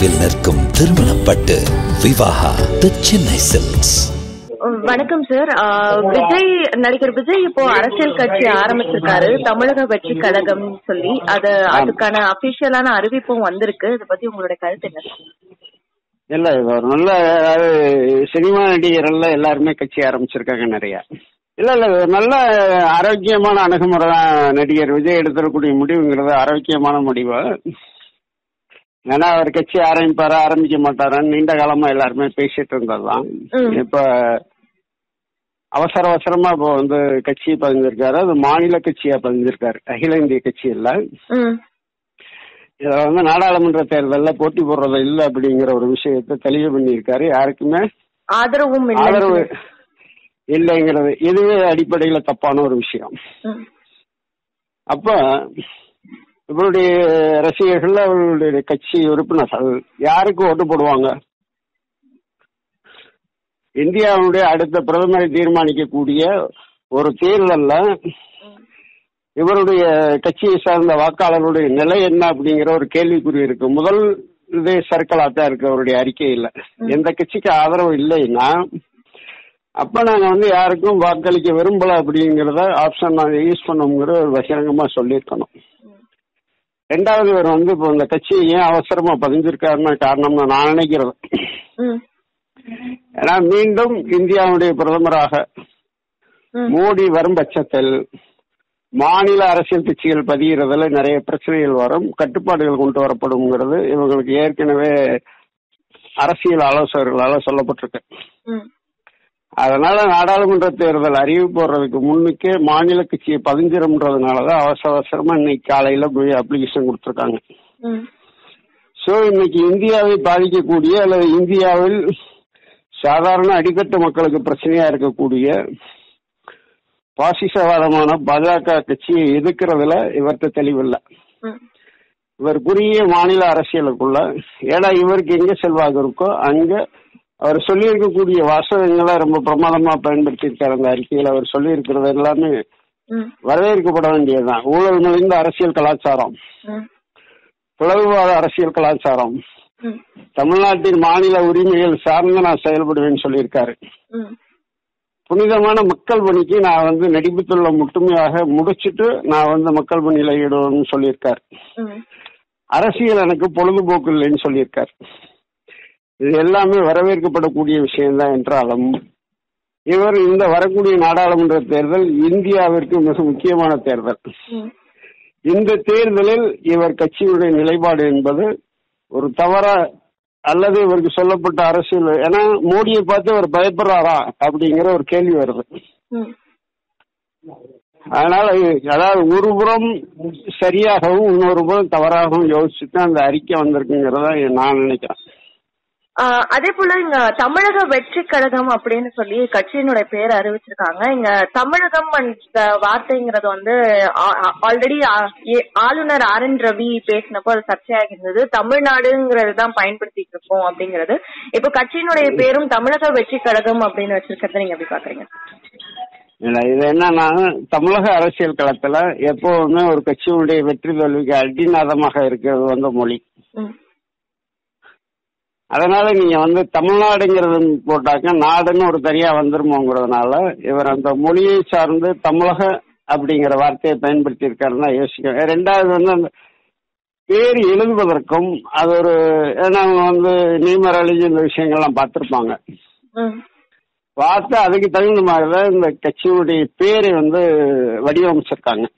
நினைவில் நிற்கும் திருமணப்பட்டு விவாகா தி சென்னை சில்க்ஸ். வணக்கம் சார். நடிகர் விஜய் இப்போ அரசியல் கட்சி ஆரம்பிச்சிருக்காரு, தமிழக வெற்றி கழகம் சொல்லி. அதுக்கான அபிஷியலான அறிவிப்பும் வந்திருக்கு. இதை பத்தி உங்களுடைய கருத்து என்ன? இல்ல, ஒரு நல்ல சினிமா நடிகர்கள் எல்லாருமே கட்சி ஆரம்பிச்சிருக்காங்க நிறைய. இல்ல நல்ல ஆரோக்கியமான அணுகுமுறை தான் நடிகர் விஜய் எடுத்துக்கூடிய முடிவுங்கிறது ஆரோக்கியமான முடிவு. ஏன்னா அவர் கட்சி ஆரம்பிப்பாரா ஆரம்பிக்க மாட்டாரான்னு நீண்ட காலமா எல்லாருமே பேசிட்டு இருந்ததுதான். இப்ப அவசரமா இப்போ கட்சியை பதிஞ்சிருக்காரு. அது மாநில கட்சியா பதிஞ்சிருக்காரு, அகில இந்திய கட்சி இல்ல. இதுல நாடாளுமன்ற தேர்தலில் போட்டி போடுறது இல்லை அப்படிங்கிற ஒரு விஷயத்த தெளிவு பண்ணியிருக்காரு. யாருக்குமே ஆதரவு இல்லைங்கிறது இதுவே அடிப்படையில தப்பான ஒரு விஷயம். அப்ப இவருடைய ரசிகர்கள், அவர்களுடைய கட்சி உறுப்பினர்கள் யாருக்கு ஓட்டு போடுவாங்க? இந்தியாவுடைய அடுத்த பிரதமரை தீர்மானிக்கக்கூடிய ஒரு தேர்தல்ல இவருடைய கட்சியை சார்ந்த வாக்காளர்களுடைய நிலை என்ன அப்படிங்கிற ஒரு கேள்விக்குறி இருக்கு. முதல் இதே சர்க்கிளா தான் இருக்கு அவருடைய அறிக்கையில். எந்த கட்சிக்கு ஆதரவு இல்லைன்னா அப்ப நாங்க யாருக்கும் வாக்களிக்க விரும்பல அப்படிங்கிறத ஆப்ஷன் நாங்க யூஸ் பண்ணோங்கிற ஒரு பகிரங்கமா சொல்லியிருக்கணும். ரெண்டாவது இவர் இப்போ இந்த கட்சியை ஏன் அவசரமா பதிஞ்சிருக்காருன்னா காரணம்னு நான் நினைக்கிறது, ஏன்னா மீண்டும் இந்தியாவுடைய பிரதமராக மோடி வரும் பட்சத்தில் மாநில அரசியல் கட்சிகள் பதிகிறதுல நிறைய பிரச்சனைகள் வரும், கட்டுப்பாடுகள் கொண்டு வரப்படும்ங்கிறது இவங்களுக்கு ஏற்கனவே அரசியல் ஆலோசகர்களால சொல்லப்பட்டிருக்கு. அதனால நாடாளுமன்ற தேர்தல் அறிவிப்பு போடுறதுக்கு முன்னுக்கே மாநில கட்சியை பதிஞ்சிரும்ன்றதுனாலதான் அவசரமா இன்னைக்கு காலையில போய் அப்ளிகேஷன் கொடுத்துருக்காங்க. சோ இன்னைக்கு இந்தியாவை பாதிக்கக்கூடிய அல்லது இந்தியாவில் சாதாரண அடித்தட்டு மக்களுக்கு பிரச்சனையா இருக்கக்கூடிய பாசிசவாதமான பாஜக கட்சியை எதிர்க்கிறதுல இவர்கிட்ட தெளிவில்லை. இவர் குறுகிய மாநில அரசியலுக்குள்ள, ஏன்னா இவருக்கு எங்க செல்வாக்கு இருக்கோ அங்க அவர் சொல்லி இருக்கக்கூடிய வாசகங்களை ரொம்ப பிரமாதமா பயன்படுத்தி இருக்காரு. அந்த அறிக்கையில் அவர் சொல்லி இருக்கிறது எல்லாமே வரவேற்கப்பட வேண்டியதுதான். ஊழல் நிறைந்த அரசியல் கலாச்சாரம், பிளவுவாத அரசியல் கலாச்சாரம், தமிழ்நாட்டின் மாநில உரிமைகள் சார்ந்து நான் செயல்படுவேன்னு சொல்லியிருக்காரு. புனிதமான மக்கள் பணிக்கு நான் நடிப்புத்துள்ள முட்டுமையாக முடிச்சுட்டு நான் மக்கள் பணியில ஈடுபடுவேன்னு சொல்லியிருக்காரு. அரசியல் எனக்கு பொழுதுபோக்கு இல்லைன்னு சொல்லியிருக்காரு. இது எல்லாமே வரவேற்கப்படக்கூடிய விஷயம்தான் என்றாலும் இவர் இந்த வரக்கூடிய நாடாளுமன்ற தேர்தல் இந்தியாவிற்கு மிக முக்கியமான தேர்தல். இந்த தேர்தலில் இவர் கட்சியுடைய நிலைப்பாடு என்பது ஒரு தவறா அல்லது இவருக்கு சொல்லப்பட்ட அரசியல், ஏன்னா மோடியை பார்த்து அவர் பயப்படுறாரா அப்படிங்கிற ஒரு கேள்வி வருது. அதனால அதாவது ஒரு புறம் சரியாகவும் இன்னொரு புறம் தவறாகவும் யோசிச்சுட்டு அந்த அறிக்கை வந்திருக்குங்கிறத நான் நினைக்கிறேன். அதே போல இங்க தமிழக வெற்றி கழகம் அப்படின்னு சொல்லி கட்சியினுடைய பேர் அறிவிச்சிருக்காங்க. இங்க தமிழகம் அந்த வார்த்தைங்கிறது ஆல்ரெடி ஆளுநர் RN ரவி பேசினப்போ அது சர்ச்சையாக இருந்தது. தமிழ்நாடுங்கிறது தான் பயன்படுத்திட்டு இருக்கோம் அப்படிங்கிறது. இப்ப கட்சியினுடைய பேரும் தமிழக வெற்றி கழகம் அப்படின்னு வச்சிருக்கிறத நீங்க எப்படி பாக்குறீங்க? இல்ல, இது என்னன்னா தமிழக அரசியல் களத்துல எப்பவுமே ஒரு கட்சியுடைய வெற்றி தோல்விக்கு அடிநாதமாக இருக்கிறது மொழி. அதனால நீங்க தமிழ்நாடுங்கிறது போட்டாக்க நாடுன்னு ஒரு தனியா வந்துருமோங்கிறதுனால இவர் அந்த மொழியை சார்ந்து தமிழக அப்படிங்கிற வார்த்தையை பயன்படுத்தி இருக்காருன்னா யோசிக்க. ரெண்டாவது அந்த பேர் எழுதுவதற்கும் அது ஒரு, ஏன்னா அவங்க நியூமராலஜி இந்த விஷயங்கள்லாம் பார்த்திருப்பாங்க. பார்த்து அதுக்கு தகுந்த மாதிரிதான் இந்த கட்சியுடைய பேரை வடிவமைச்சிருக்காங்க.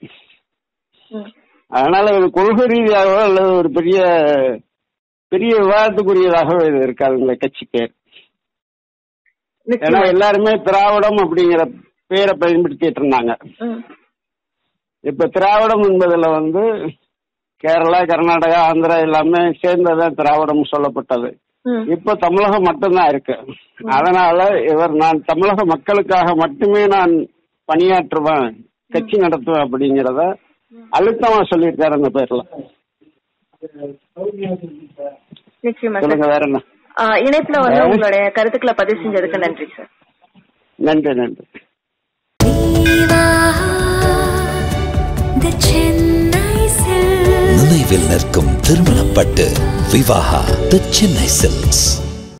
அதனால இது கொள்கை ரீதியாகவோ அல்லது ஒரு பெரிய விவாதத்துக்குரியதாகவே இது இருக்காது இந்த கட்சி பேர். ஏன்னா எல்லாருமே திராவிடம் அப்படிங்கிற பேரை பயன்படுத்திட்டு இருந்தாங்க. இப்ப திராவிடம் என்பதுல கேரளா, கர்நாடகா, ஆந்திரா எல்லாமே சேர்ந்ததான் திராவிடம் சொல்லப்பட்டது. இப்ப தமிழகம் மட்டும்தான் இருக்கு. அதனால நான் தமிழக மக்களுக்காக மட்டுமே நான் பணியாற்றுவேன், கட்சி நடத்துவேன் அப்படிங்கிறத அழுத்தமா சொல்லியிருக்காரு அந்த பேர்ல. நிச்சயமா வேற என்ன இணைப்புல உங்களுடைய கருத்துக்களை பதிவு செஞ்சதுக்கு நன்றி சார். நன்றி. நினைவில் நிற்கும் திருமணப்பட்டு Vivaha, the Chennai Silks.